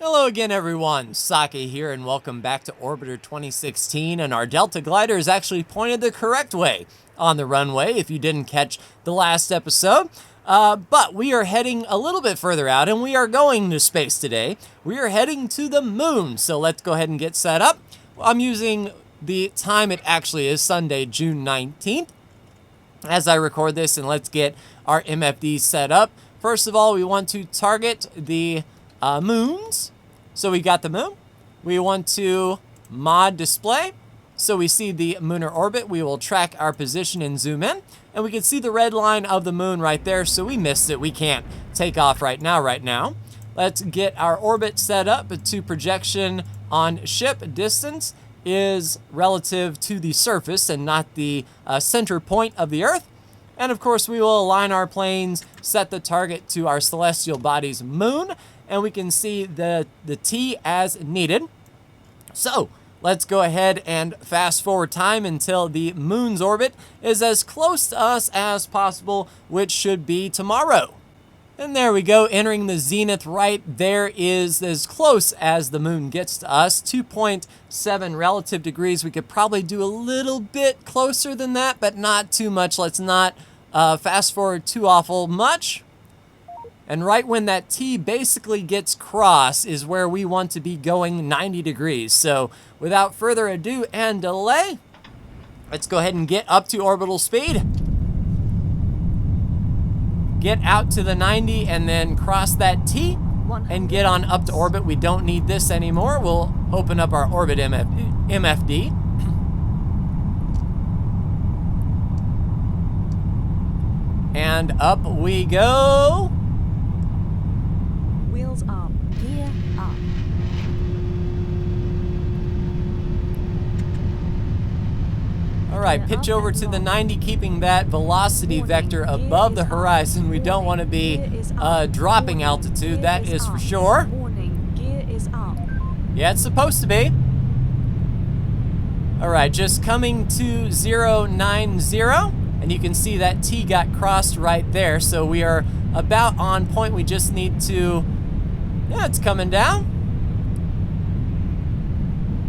Hello again everyone, Sake here and welcome back to Orbiter 2016, and our Delta glider is actually pointed the correct way on the runway if you didn't catch the last episode. But we are heading a little bit further out and we are going to space today. We are heading to the moon, so let's go ahead and get set up. I'm using the time it actually is, Sunday, June 19th, as I record this, and let's get our MFD set up. First of all, we want to target the moons. So we got the moon. We want to mod display. So we see the lunar orbit. We will track our position and zoom in. And we can see the red line of the moon right there. So we missed it. We can't take off right now. Let's get our orbit set up to projection on ship. Distance is relative to the surface and not the center point of the Earth. And of course, we will align our planes, set the target to our celestial body's moon, and we can see the T as needed. So let's go ahead and fast forward time until the moon's orbit is as close to us as possible, which should be tomorrow. And there we go, entering the zenith right there is as close as the moon gets to us, 2.7 relative degrees. We could probably do a little bit closer than that, but not too much. Let's not fast forward too awful much. And right when that T basically gets crossed is where we want to be going 90 degrees. So without further ado and delay, let's go ahead and get up to orbital speed. Get out to the 90 and then cross that T and get on up to orbit. We don't need this anymore. We'll open up our orbit MFD. And up we go. Wheels up, gear up. All right, pitch over to the 90, keeping that velocity vector above the horizon. We don't want to be dropping altitude, that is for sure. Gear is up. Yeah, it's supposed to be. All right, just coming to 090, and you can see that T got crossed right there, so we are about on point. We just need to, yeah, it's coming down.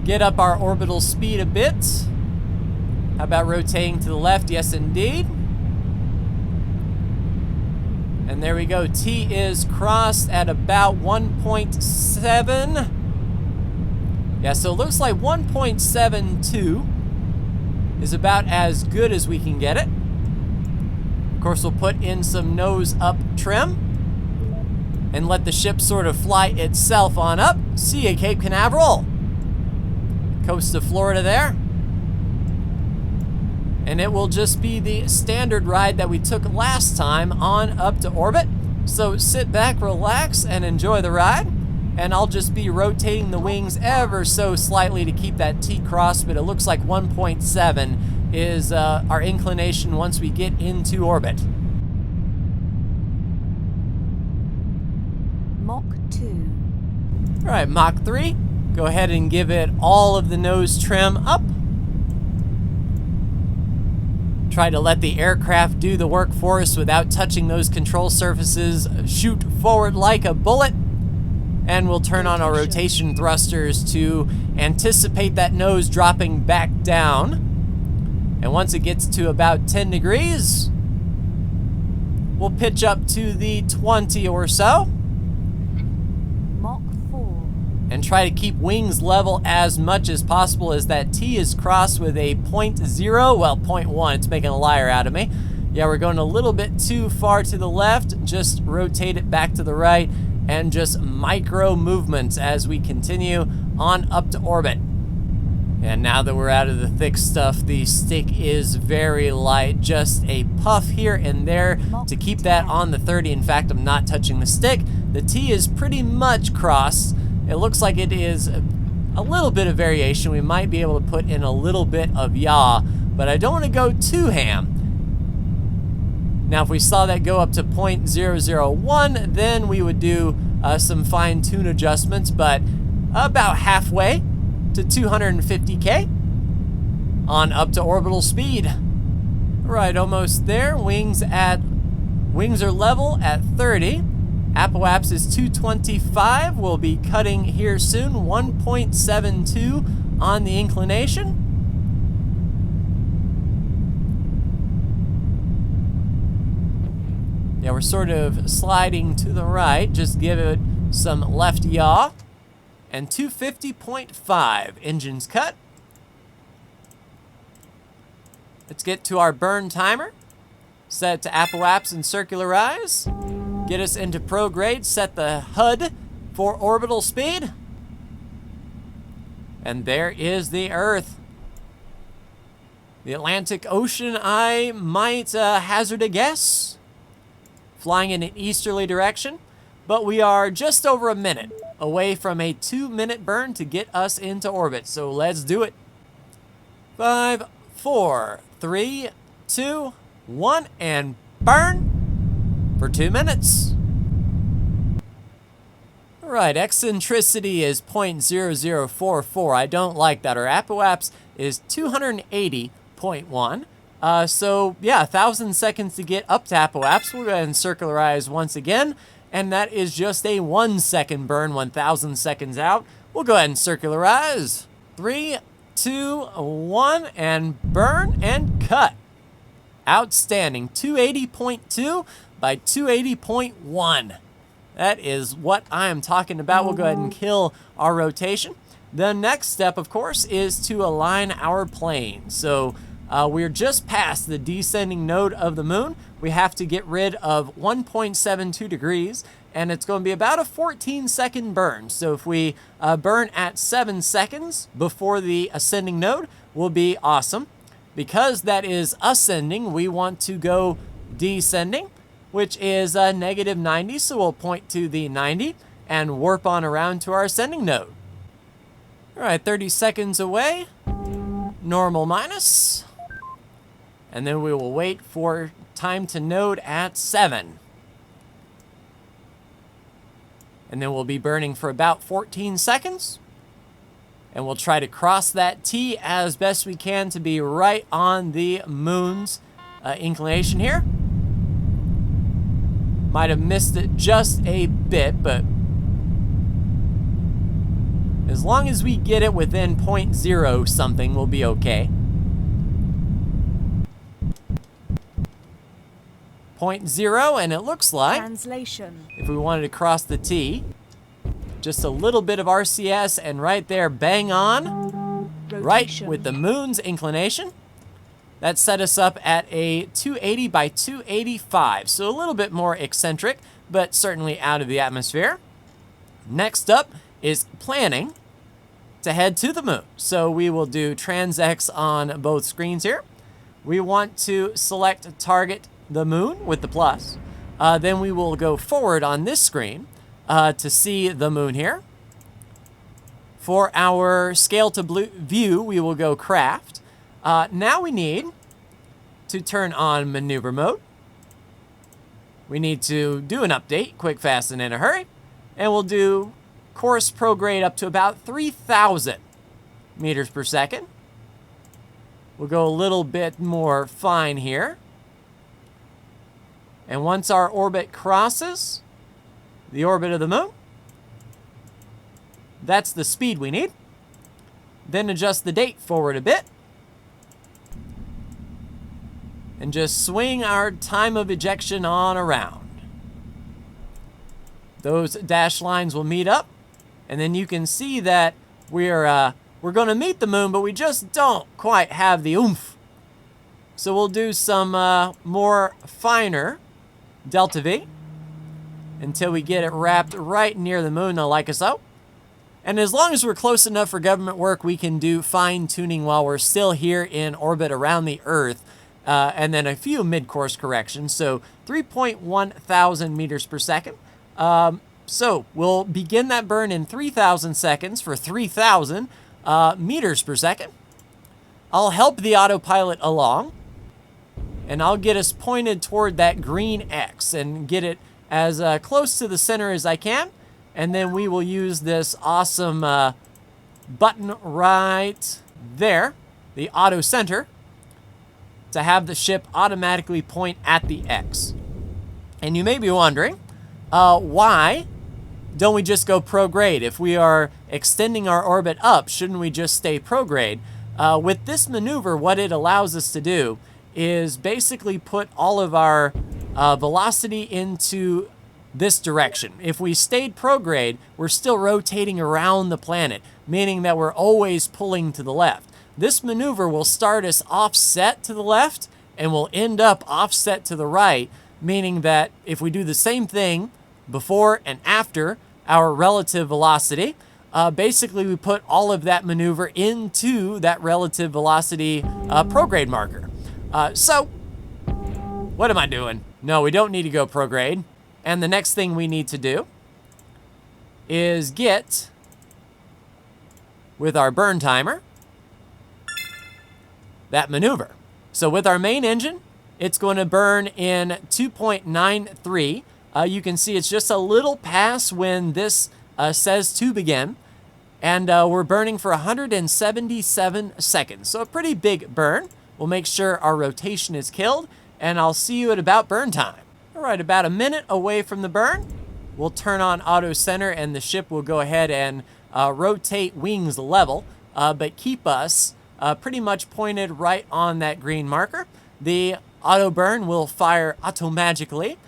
Get up our orbital speed a bit. How about rotating to the left? Yes, indeed. And there we go. T is crossed at about 1.7. Yeah, so it looks like 1.72 is about as good as we can get it. Of course, we'll put in some nose up trim and let the ship sort of fly itself on up. See you, Cape Canaveral. Coast of Florida there. And it will just be the standard ride that we took last time on up to orbit. So sit back, relax, and enjoy the ride. And I'll just be rotating the wings ever so slightly to keep that T cross, but it looks like 1.7 is our inclination once we get into orbit. Mach 2. All right, Mach 3. Go ahead and give it all of the nose trim up. Try to let the aircraft do the work for us without touching those control surfaces. Shoot forward like a bullet. And we'll turn on our rotation thrusters to anticipate that nose dropping back down. And once it gets to about 10 degrees, we'll pitch up to the 20 or so. Mach 4. And try to keep wings level as much as possible as that T is crossed with a 0.0, well, 0.1, it's making a liar out of me. Yeah, we're going a little bit too far to the left. Just rotate it back to the right and just micro movements as we continue on up to orbit. And now that we're out of the thick stuff, the stick is very light, just a puff here and there to keep that on the 30. In fact, I'm not touching the stick. The T is pretty much crossed. It looks like it is a little bit of variation. We might be able to put in a little bit of yaw, but I don't want to go too ham. Now, if we saw that go up to 0.001, then we would do some fine-tune adjustments, but about halfway to 250K on up to orbital speed. All right, almost there. Wings are level at 30. Apoap's is 225. We'll be cutting here soon. 1.72 on the inclination. Yeah, we're sort of sliding to the right. Just give it some left yaw. And 250.5. Engine's cut. Let's get to our burn timer. Set it to Apoap's and circularize. Get us into prograde. Set the HUD for orbital speed. And there is the Earth. The Atlantic Ocean, I might hazard a guess. Flying in an easterly direction. But we are just over a minute away from a 2-minute burn to get us into orbit. So let's do it. 5, 4, 3, 2, 1, and burn for 2 minutes. All right, eccentricity is 0.0044. I don't like that. Our Apoap's is 280.1. So yeah, 1,000 seconds to get up to Apoap's. We'll go ahead and circularize once again. And that is just a 1 second burn, 1,000 seconds out. We'll go ahead and circularize. 3, 2, 1, and burn and cut. Outstanding. 280.2 by 280.1. That is what I am talking about. We'll go ahead and kill our rotation. The next step, of course, is to align our plane. So we're just past the descending node of the moon. We have to get rid of 1.72 degrees, and it's going to be about a 14-second burn. So if we burn at 7 seconds before the ascending node, will be awesome. Because that is ascending, we want to go descending, which is negative 90. So we'll point to the 90 and warp on around to our ascending node. All right, 30 seconds away. Normal minus. And then we will wait for time to node at 7. And then we'll be burning for about 14 seconds. And we'll try to cross that T as best we can to be right on the moon's inclination here. Might have missed it just a bit, but as long as we get it within 0.0 something, we'll be okay. 0.0, and it looks like Translation. if we wanted to cross the T, just a little bit of RCS, and right there, bang on, right Rotation. with the moon's inclination. That set us up at a 280 by 285, so a little bit more eccentric, but certainly out of the atmosphere. Next up is planning to head to the moon. So we will do TransX on both screens here. We want to select target the moon with the plus. Then we will go forward on this screen to see the moon here. For our scale to view, we will go craft. Now we need to turn on maneuver mode. We need to do an update, quick, fast, and in a hurry. And we'll do course prograde up to about 3,000 meters per second. We'll go a little bit more fine here. And once our orbit crosses the orbit of the moon, that's the speed we need. Then adjust the date forward a bit. And just swing our time of ejection on around. Those dashed lines will meet up. And then you can see that we're going to meet the moon, but we just don't quite have the oomph. So we'll do some more finer delta V until we get it wrapped right near the moon, like so. And as long as we're close enough for government work, we can do fine tuning while we're still here in orbit around the Earth. And then a few mid-course corrections. So 3.1 thousand meters per second. So we'll begin that burn in 3,000 seconds for 3,000 meters per second. I'll help the autopilot along, and I'll get us pointed toward that green X and get it as close to the center as I can. And then we will use this awesome button right there, the auto center, to have the ship automatically point at the X. And you may be wondering, why don't we just go prograde? If we are extending our orbit up, shouldn't we just stay prograde? With this maneuver, what it allows us to do is basically put all of our velocity into this direction. If we stayed prograde, we're still rotating around the planet, meaning that we're always pulling to the left. This maneuver will start us offset to the left and will end up offset to the right, meaning that if we do the same thing before and after our relative velocity, basically we put all of that maneuver into that relative velocity prograde marker. So, what am I doing? No, we don't need to go prograde. And the next thing we need to do is get, with our burn timer, that maneuver. So with our main engine, it's going to burn in 2.93. You can see it's just a little past when this says to begin. And we're burning for 177 seconds. So a pretty big burn. We'll make sure our rotation is killed. And I'll see you at about burn time. All right, about a minute away from the burn, we'll turn on auto center and the ship will go ahead and rotate wings level, but keep us pretty much pointed right on that green marker. The auto burn will fire automagically.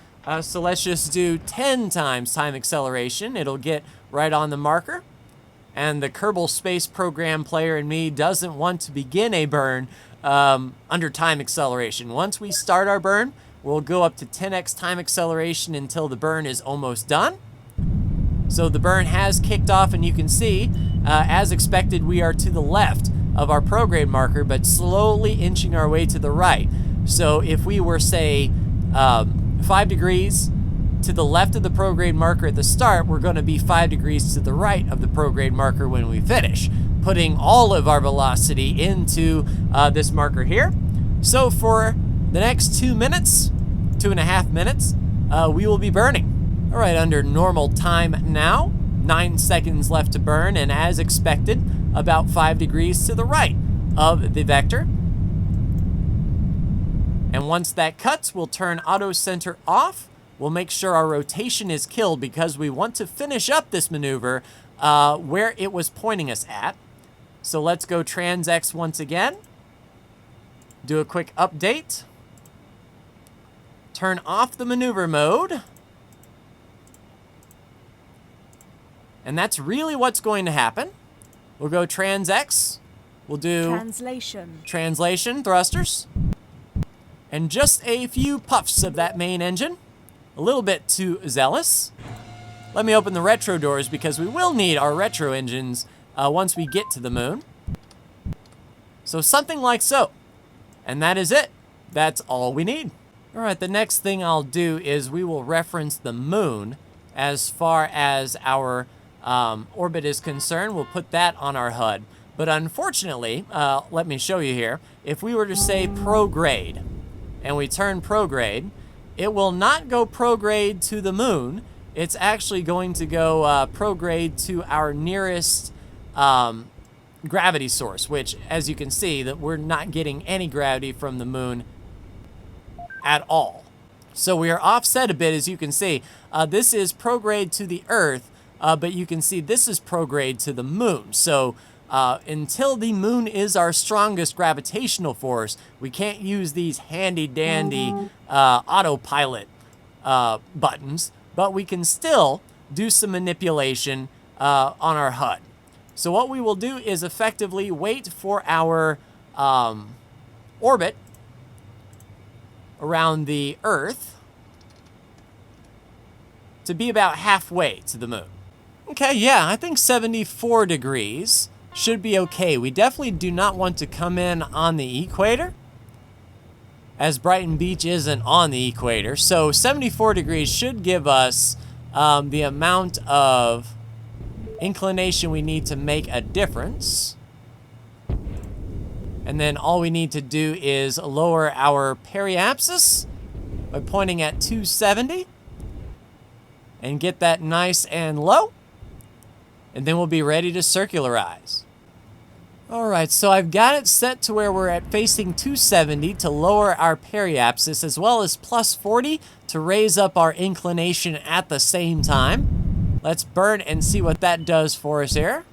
So let's just do 10 times time acceleration. It'll get right on the marker. And the Kerbal Space Program player in me doesn't want to begin a burn under time acceleration. Once we start our burn, we'll go up to 10x time acceleration until the burn is almost done. So the burn has kicked off, and you can see, as expected, we are to the left of our prograde marker, but slowly inching our way to the right. So if we were, say, 5 degrees to the left of the prograde marker at the start, we're going to be 5 degrees to the right of the prograde marker when we finish, putting all of our velocity into this marker here. So for the next 2 minutes, 2.5 minutes, we will be burning. All right, under normal time now, 9 seconds left to burn, and as expected, about 5 degrees to the right of the vector. And once that cuts, we'll turn auto center off. We'll make sure our rotation is killed because we want to finish up this maneuver where it was pointing us at. So let's go TransX once again. Do a quick update. Turn off the maneuver mode. And that's really what's going to happen. We'll go TransX. We'll do translation thrusters. And just a few puffs of that main engine. A little bit too zealous. Let me open the retro doors because we will need our retro engines once we get to the moon. So something like so. And that is it. That's all we need. All right, the next thing I'll do is we will reference the moon as far as our orbit is concerned. We'll put that on our HUD. But unfortunately, let me show you here. If we were to say prograde, and we turn prograde, it will not go prograde to the moon. It's actually going to go prograde to our nearest gravity source, which, as you can see, that we're not getting any gravity from the moon at all. So we are offset a bit, as you can see. This is prograde to the Earth, but you can see this is prograde to the moon. So until the moon is our strongest gravitational force, we can't use these handy-dandy autopilot buttons, but we can still do some manipulation on our HUD. So what we will do is effectively wait for our orbit around the Earth to be about halfway to the moon. Okay, yeah, I think 74 degrees should be okay. We definitely do not want to come in on the equator, as Brighton Beach isn't on the equator. So 74 degrees should give us the amount of inclination we need to make a difference. And then all we need to do is lower our periapsis by pointing at 270 and get that nice and low. And then we'll be ready to circularize. All right, so I've got it set to where we're at facing 270 to lower our periapsis, as well as plus 40 to raise up our inclination at the same time. Let's burn and see what that does for us here.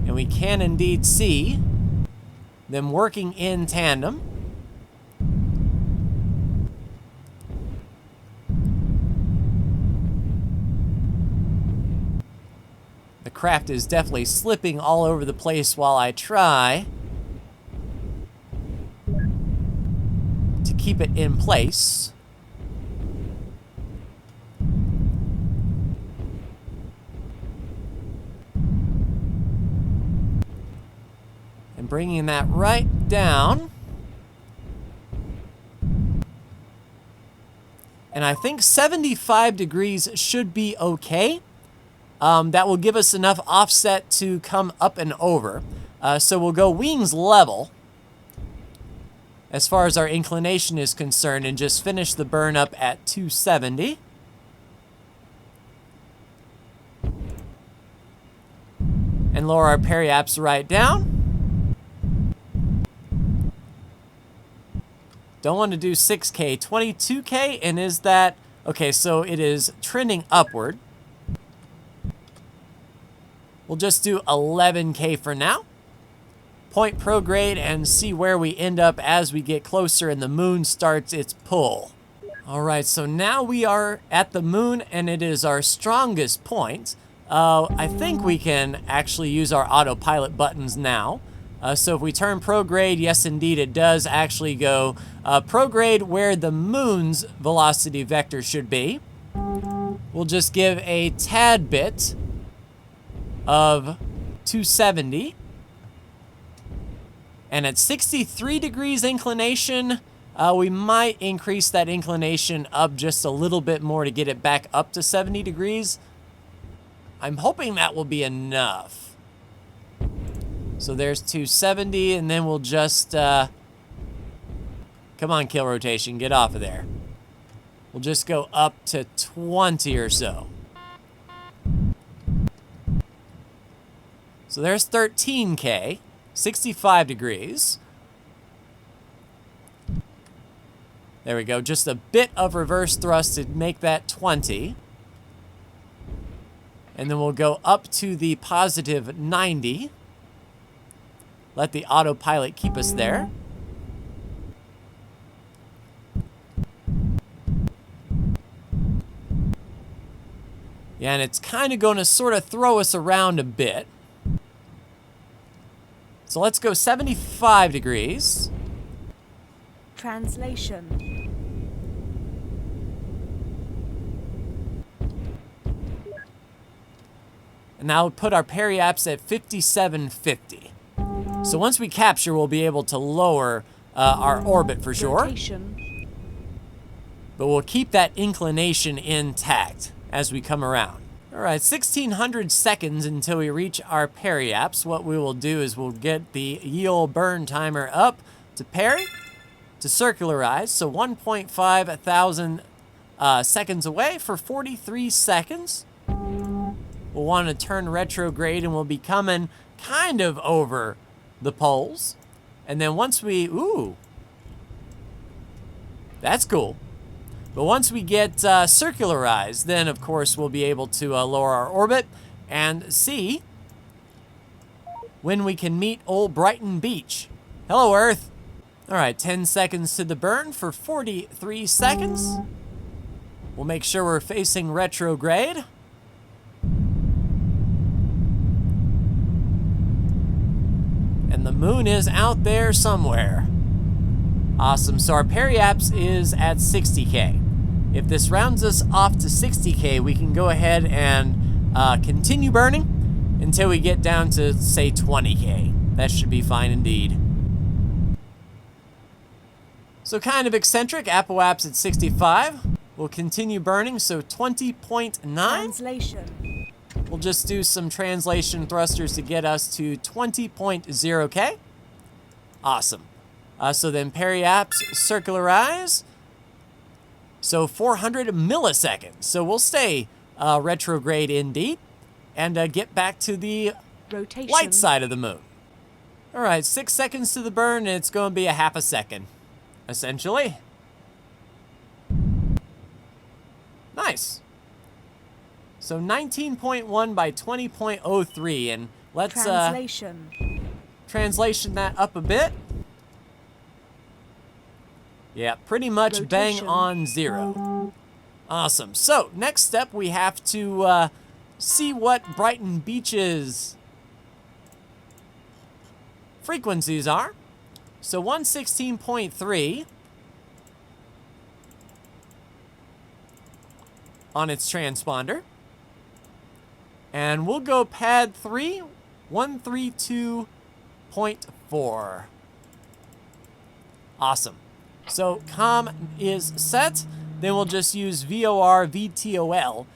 And we can indeed see them working in tandem. The craft is definitely slipping all over the place while I try to keep it in place. And bringing that right down. And I think 75 degrees should be okay. That will give us enough offset to come up and over. So we'll go wings level as far as our inclination is concerned and just finish the burn up at 270. And lower our periaps right down. Don't want to do 6K, 22K, and is that... Okay, so it is trending upward. We'll just do 11K for now. Point prograde and see where we end up as we get closer and the moon starts its pull. All right, so now we are at the moon and it is our strongest point. I think we can actually use our autopilot buttons now. So if we turn prograde, yes indeed it does actually go prograde where the moon's velocity vector should be. We'll just give a tad bit of 270. And at 63 degrees inclination, we might increase that inclination up just a little bit more to get it back up to 70 degrees. I'm hoping that will be enough. So there's 270, and then we'll just, come on, kill rotation, get off of there. We'll just go up to 20 or so. So there's 13K, 65 degrees. There we go, just a bit of reverse thrust to make that 20. And then we'll go up to the positive 90. Let the autopilot keep us there. Yeah, and it's kind of going to sort of throw us around a bit. So let's go 75 degrees. Translation. And now we'll put our periaps at 5750. So once we capture, we'll be able to lower our orbit for sure. Rotation. But we'll keep that inclination intact as we come around. All right, 1600 seconds until we reach our periaps. What we will do is we'll get the yield burn timer up to peri, to circularize. So 1.5 thousand seconds away for 43 seconds. We'll want to turn retrograde and we'll be coming kind of over the poles. And then once we, ooh, that's cool. But once we get circularized, then of course we'll be able to lower our orbit and see when we can meet old Brighton Beach. Hello, Earth. All right, 10 seconds to the burn for 43 seconds. We'll make sure we're facing retrograde. And the moon is out there somewhere. Awesome, so our periaps is at 60K. If this rounds us off to 60K, we can go ahead and continue burning until we get down to, say, 20K. That should be fine indeed. So kind of eccentric, apoaps at 65. We'll continue burning, so 20.9. Translation. We'll just do some translation thrusters to get us to 20.0K. Awesome. So then periaps circularize. So 400 milliseconds. So we'll stay retrograde indeed, and get back to the Rotation. light side of the moon. All right, 6 seconds to the burn, and it's going to be a half a second, essentially. Nice. So 19.1 by 20.03, and let's translation that up a bit. Yeah, pretty much Rotation. bang on 0. Awesome. So next step, we have to see what Brighton Beach's frequencies are. So 116.3 on its transponder. And we'll go pad 3, 132.4. Awesome. So comm is set. Then we'll just use VOR VTOL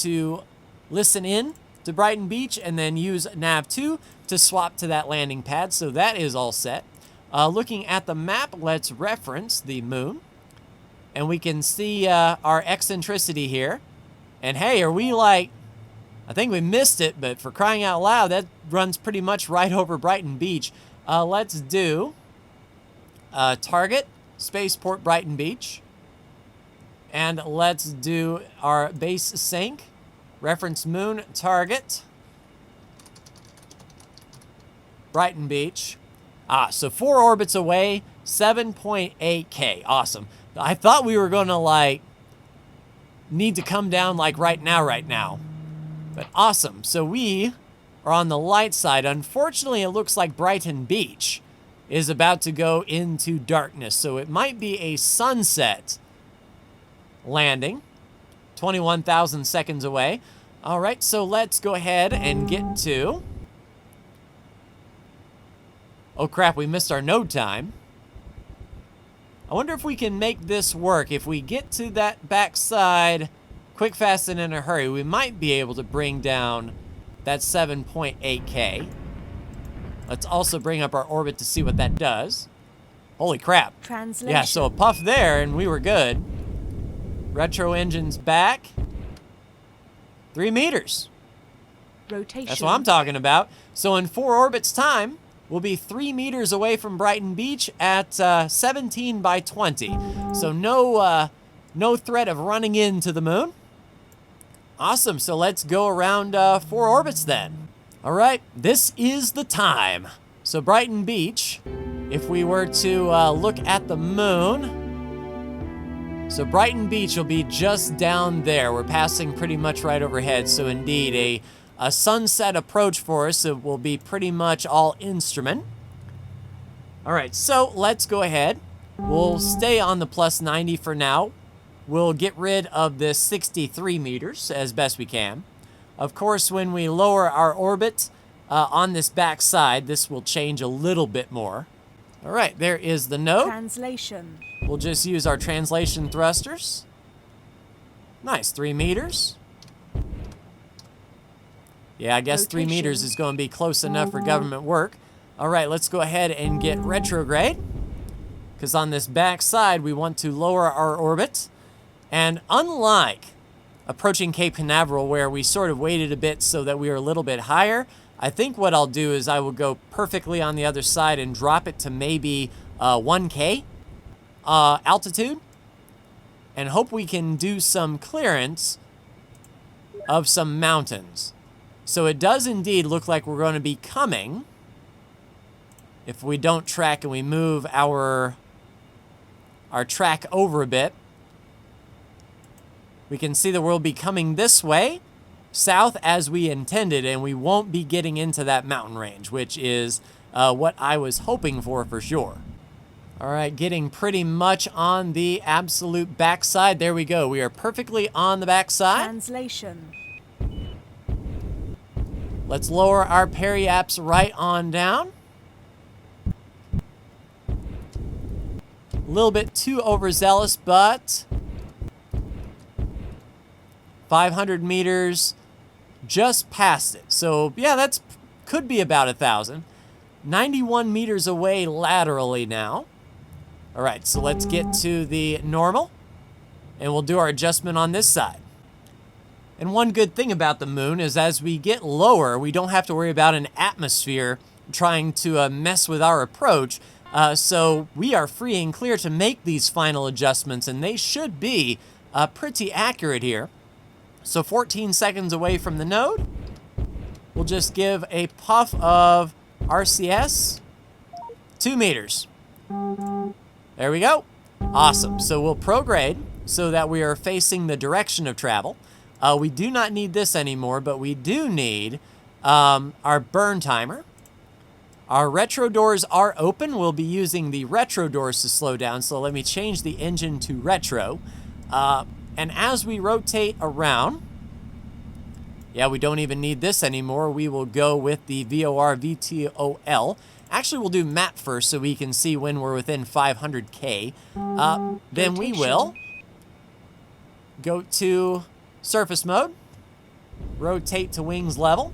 to listen in to Brighton Beach, and then use nav2 to swap to that landing pad. So that is all set. Looking at the map, let's reference the moon, and we can see our eccentricity here. And hey, are we like, I think we missed it, but for crying out loud, that runs pretty much right over Brighton Beach. Let's do target, spaceport Brighton Beach. And let's do our base sync, reference moon, target, Brighton Beach. So 4 orbits away, 7.8K. Awesome. I thought we were going to, like, need to come down, like, right now. But awesome. So we are on the light side. Unfortunately, it looks like Brighton Beach is about to go into darkness. So it might be a sunset landing. 21,000 seconds away. All right, so let's go ahead and get to... Oh, crap, we missed our node time. I wonder if we can make this work. If we get to that backside quick, fast, and in a hurry, we might be able to bring down that 7.8K. Let's also bring up our orbit to see what that does. Holy crap. Translation. Yeah, so a puff there, and we were good. Retro engine's back. 3 meters. Rotation. That's what I'm talking about. So in 4 orbits time, we'll be 3 meters away from Brighton Beach at 17 by 20. So no threat of running into the moon. Awesome, so let's go around 4 orbits then. All right, this is the time. So Brighton Beach, if we were to look at the moon, so Brighton Beach will be just down there. We're passing pretty much right overhead, so indeed a sunset approach for us. It will be pretty much all instrument. All right, so let's go ahead. We'll stay on the plus 90 for now. We'll get rid of this 63 meters as best we can. Of course, when we lower our orbit on this back side, this will change a little bit more. All right, there is the node. Translation. We'll just use our translation thrusters. Nice, 3 meters. Yeah, I guess 3 meters is going to be close enough for government work. All right, let's go ahead and get retrograde, because on this back side, we want to lower our orbit. And unlike approaching Cape Canaveral, where we sort of waited a bit so that we were a little bit higher, I think what I'll do is I will go perfectly on the other side and drop it to maybe 1K altitude, and hope we can do some clearance of some mountains. So it does indeed look like we're going to be coming, if we don't track and we move our track over a bit, we can see that we'll be coming this way, south as we intended, and we won't be getting into that mountain range, which is what I was hoping for sure. All right, getting pretty much on the absolute backside. There we go. We are perfectly on the backside. Translation. Let's lower our periaps right on down. A little bit too overzealous, but 500 meters, just past it. So yeah, that's could be about 1,000. 91 meters away laterally now. All right, so let's get to the normal, and we'll do our adjustment on this side. And one good thing about the moon is as we get lower, we don't have to worry about an atmosphere trying to mess with our approach. So we are free and clear to make these final adjustments, and they should be pretty accurate here. So 14 seconds away from the node, we'll just give a puff of RCS, 2 meters. There we go. Awesome. So we'll prograde so that we are facing the direction of travel. We do not need this anymore, but we do need our burn timer. Our retro doors are open. We'll be using the retro doors to slow down. So let me change the engine to retro. And as we rotate around, yeah, we don't even need this anymore. We will go with the VOR VTOL. Actually, we'll do map first so we can see when we're within 500K. Then we will go to surface mode, rotate to wings level.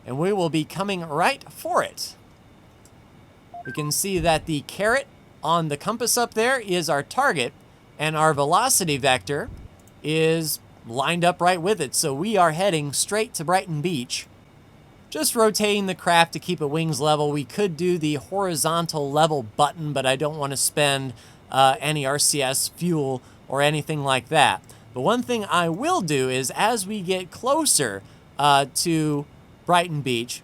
And we will be coming right for it. We can see that the caret on the compass up there is our target, and our velocity vector is lined up right with it. So we are heading straight to Brighton Beach. Just rotating the craft to keep it wings level. We could do the horizontal level button, but I don't want to spend any RCS fuel or anything like that. But one thing I will do is as we get closer to Brighton Beach,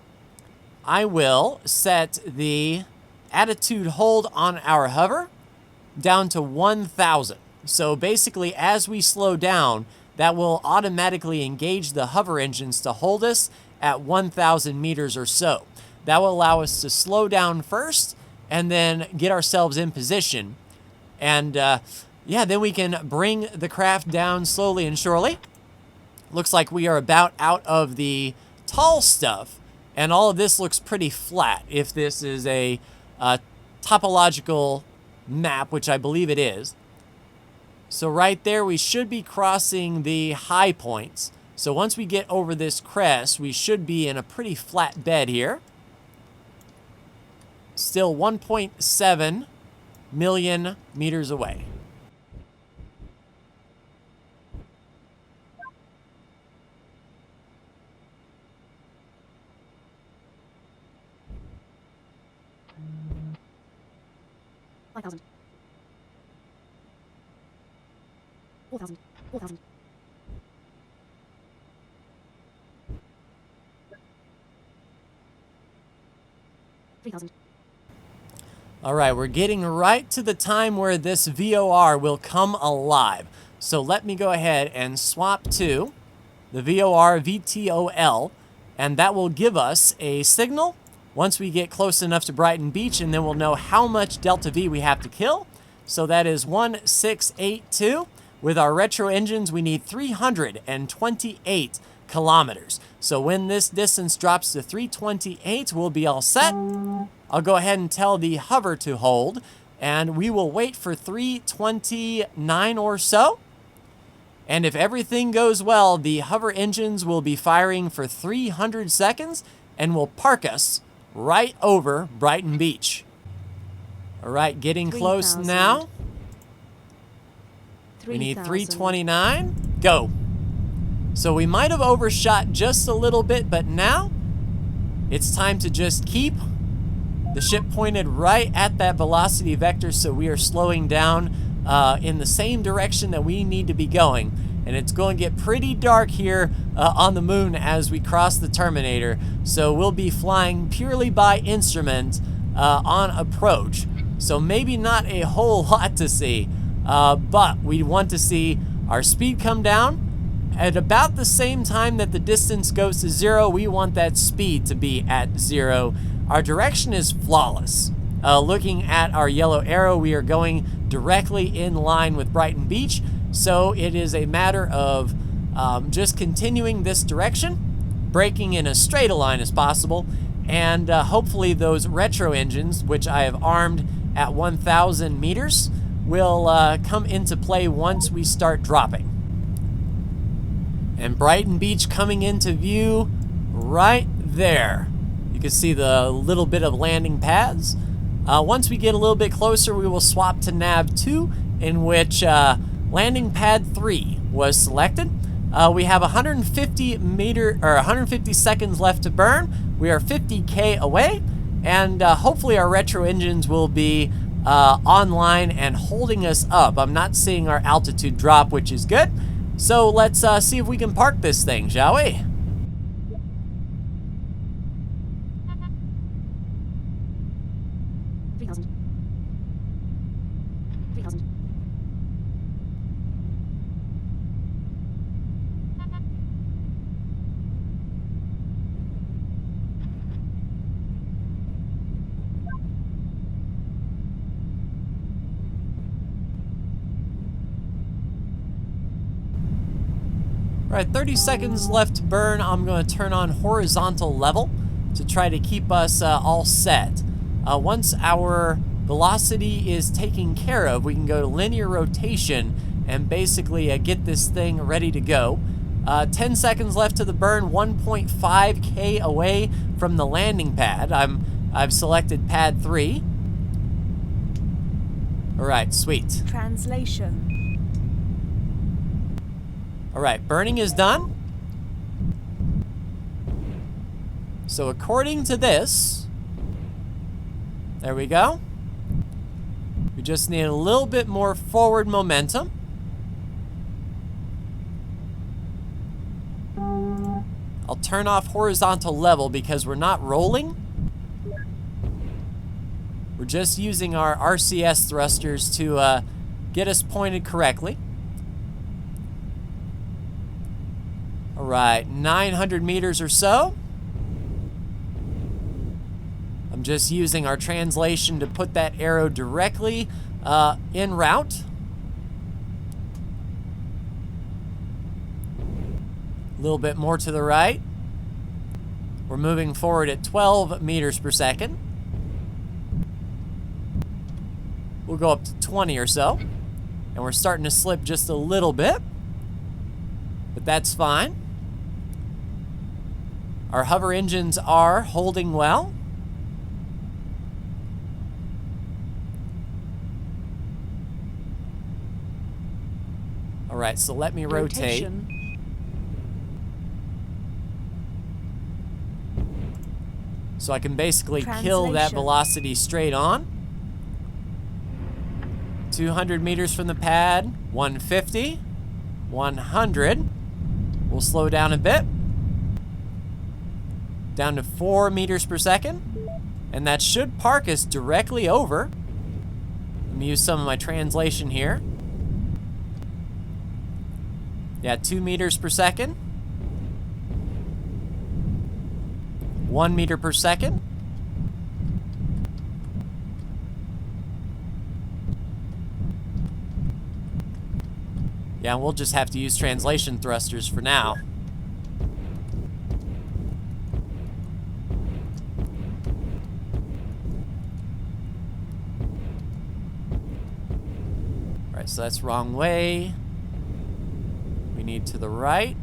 I will set the attitude hold on our hover down to 1,000. So basically, as we slow down, that will automatically engage the hover engines to hold us at 1,000 meters or so. That will allow us to slow down first and then get ourselves in position. And yeah, then we can bring the craft down slowly and surely. Looks like we are about out of the tall stuff, and all of this looks pretty flat if this is a topological map, which I believe it is. So right there, we should be crossing the high points. So once we get over this crest, we should be in a pretty flat bed here. Still 1.7 million meters away. Four thousand. 4,000. 3,000. All right, we're getting right to the time where this VOR will come alive. So let me go ahead and swap to the VOR VTOL, and that will give us a signal once we get close enough to Brighton Beach, and then we'll know how much Delta V we have to kill. So that is 1682. With our retro engines, we need 328 kilometers. So when this distance drops to 328, we'll be all set. I'll go ahead and tell the hover to hold, and we will wait for 329 or so. And if everything goes well, the hover engines will be firing for 300 seconds and will park us right over Brighton Beach. All right, getting close 3,000. now. We need 329. Go. So we might have overshot just a little bit, but now it's time to just keep the ship pointed right at that velocity vector, so we are slowing down in the same direction that we need to be going. And it's going to get pretty dark here on the moon as we cross the terminator, so we'll be flying purely by instrument on approach. So maybe not a whole lot to see, but we want to see our speed come down. At about the same time that the distance goes to 0, we want that speed to be at 0. Our direction is flawless. Looking at our yellow arrow, we are going directly in line with Brighton Beach. So it is a matter of just continuing this direction, braking in as straight a line as possible, and hopefully those retro engines, which I have armed at 1,000 meters, will come into play once we start dropping. And Brighton Beach coming into view right there. You can see the little bit of landing pads. Once we get a little bit closer, we will swap to nav 2, in which landing pad 3 was selected. We have 150 seconds left to burn. We are 50K away, and hopefully our retro engines will be online and holding us up. I'm not seeing our altitude drop, which is good. So let's see if we can park this thing, shall we? All right, 30 seconds left to burn. I'm going to turn on horizontal level to try to keep us all set. Once our velocity is taken care of, we can go to linear rotation and basically get this thing ready to go. 10 seconds left to the burn, 1.5K away from the landing pad. I've selected pad 3. All right, sweet. Translation. All right, burning is done. So according to this, there we go. We just need a little bit more forward momentum. I'll turn off horizontal level because we're not rolling. We're just using our RCS thrusters to get us pointed correctly. All right, 900 meters or so. I'm just using our translation to put that arrow directly en route. A little bit more to the right. We're moving forward at 12 meters per second. We'll go up to 20 or so. And we're starting to slip just a little bit, but that's fine. Our hover engines are holding well. All right, so let me rotate. So I can basically kill that velocity straight on. 200 meters from the pad, 150, 100. We'll slow down a bit. Down to 4 meters per second. And that should park us directly over. Let me use some of my translation here. Yeah, 2 meters per second. 1 meter per second. Yeah, we'll just have to use translation thrusters for now. All right, so that's wrong way. We need to the right.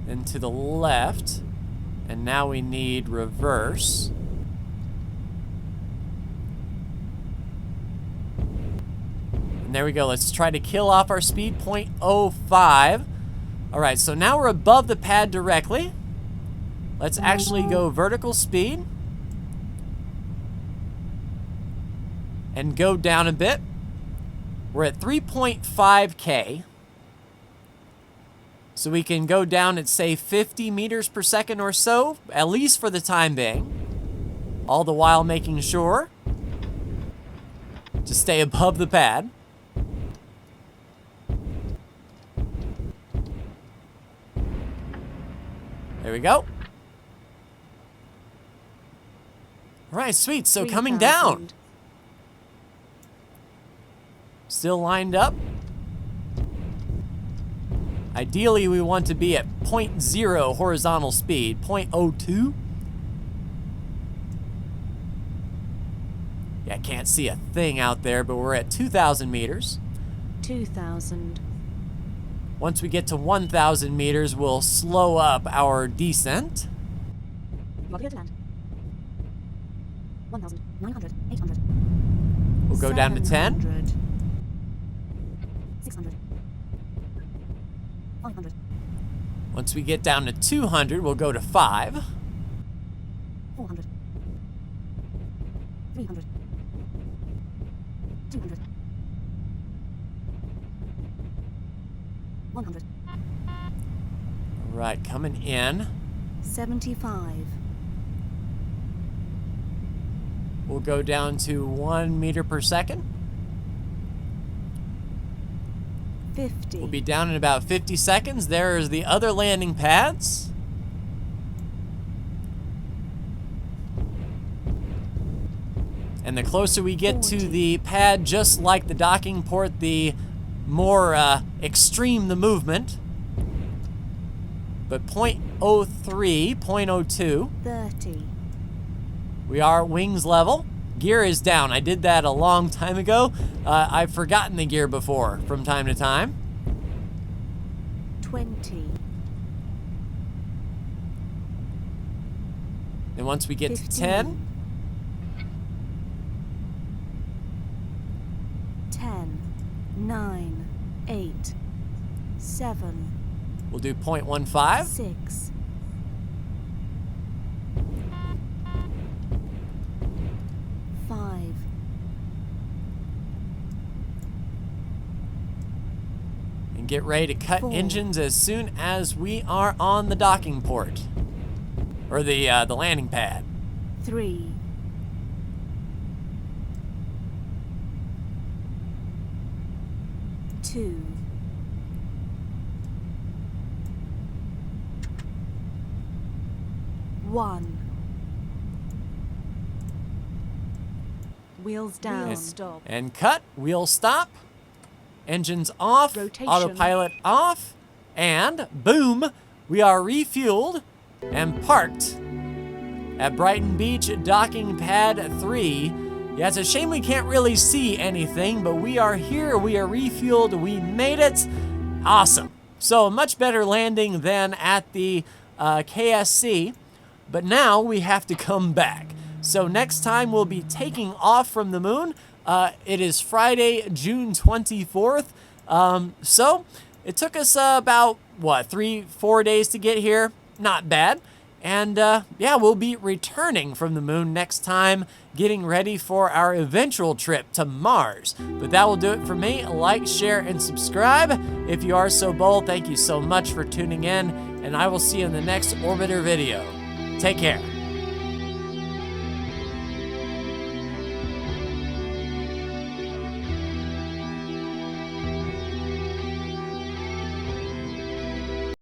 Then to the left. And now we need reverse. And there we go. Let's try to kill off our speed, 0.05. All right, so now we're above the pad directly. Let's actually go vertical speed. And go down a bit. We're at 3.5K. So we can go down at, say, 50 meters per second or so, at least for the time being. All the while making sure to stay above the pad. There we go. All right, sweet. So coming down. Still lined up. Ideally, we want to be at 0.0 horizontal speed, 0.02. Yeah, I can't see a thing out there, but we're at 2,000 meters. 2,000. Once we get to 1,000 meters, we'll slow up our descent. You are clear to land. 1,000. 900. 800. We'll go down to 10. 700. 600. 500. Once we get down to 200, we'll go to 5. 400. 300. 200. 100. All right, coming in. 75. We'll go down to 1 meter per second. 50. We'll be down in about 50 seconds. There's the other landing pads. And the closer we get to 40. the pad, just like the docking port, the more extreme the movement. But 0.03, 0.02. 30. We are wings level. Gear is down. I did that a long time ago. I've forgotten the gear before from time to time. 20. And once we get 15. to 10, 10. 9. 8. 7. we'll do 0.15. 6. 5. And get ready to cut 4. engines as soon as we are on the docking port. Or the landing pad. 3. 2. 1. Wheels down. And- Stop. And cut, wheel stop, engines off, Rotation. autopilot off, and boom, we are refueled and parked at Brighton Beach Docking Pad 3. Yeah, it's a shame we can't really see anything, but we are here, we are refueled, we made it. Awesome. So, a much better landing than at the KSC, but now we have to come back. So next time we'll be taking off from the moon. It is Friday, June 24th. So it took us about, 3-4 days to get here? Not bad. And yeah, we'll be returning from the moon next time, getting ready for our eventual trip to Mars. But that will do it for me. Like, share, and subscribe. If you are so bold, thank you so much for tuning in, and I will see you in the next Orbiter video. Take care.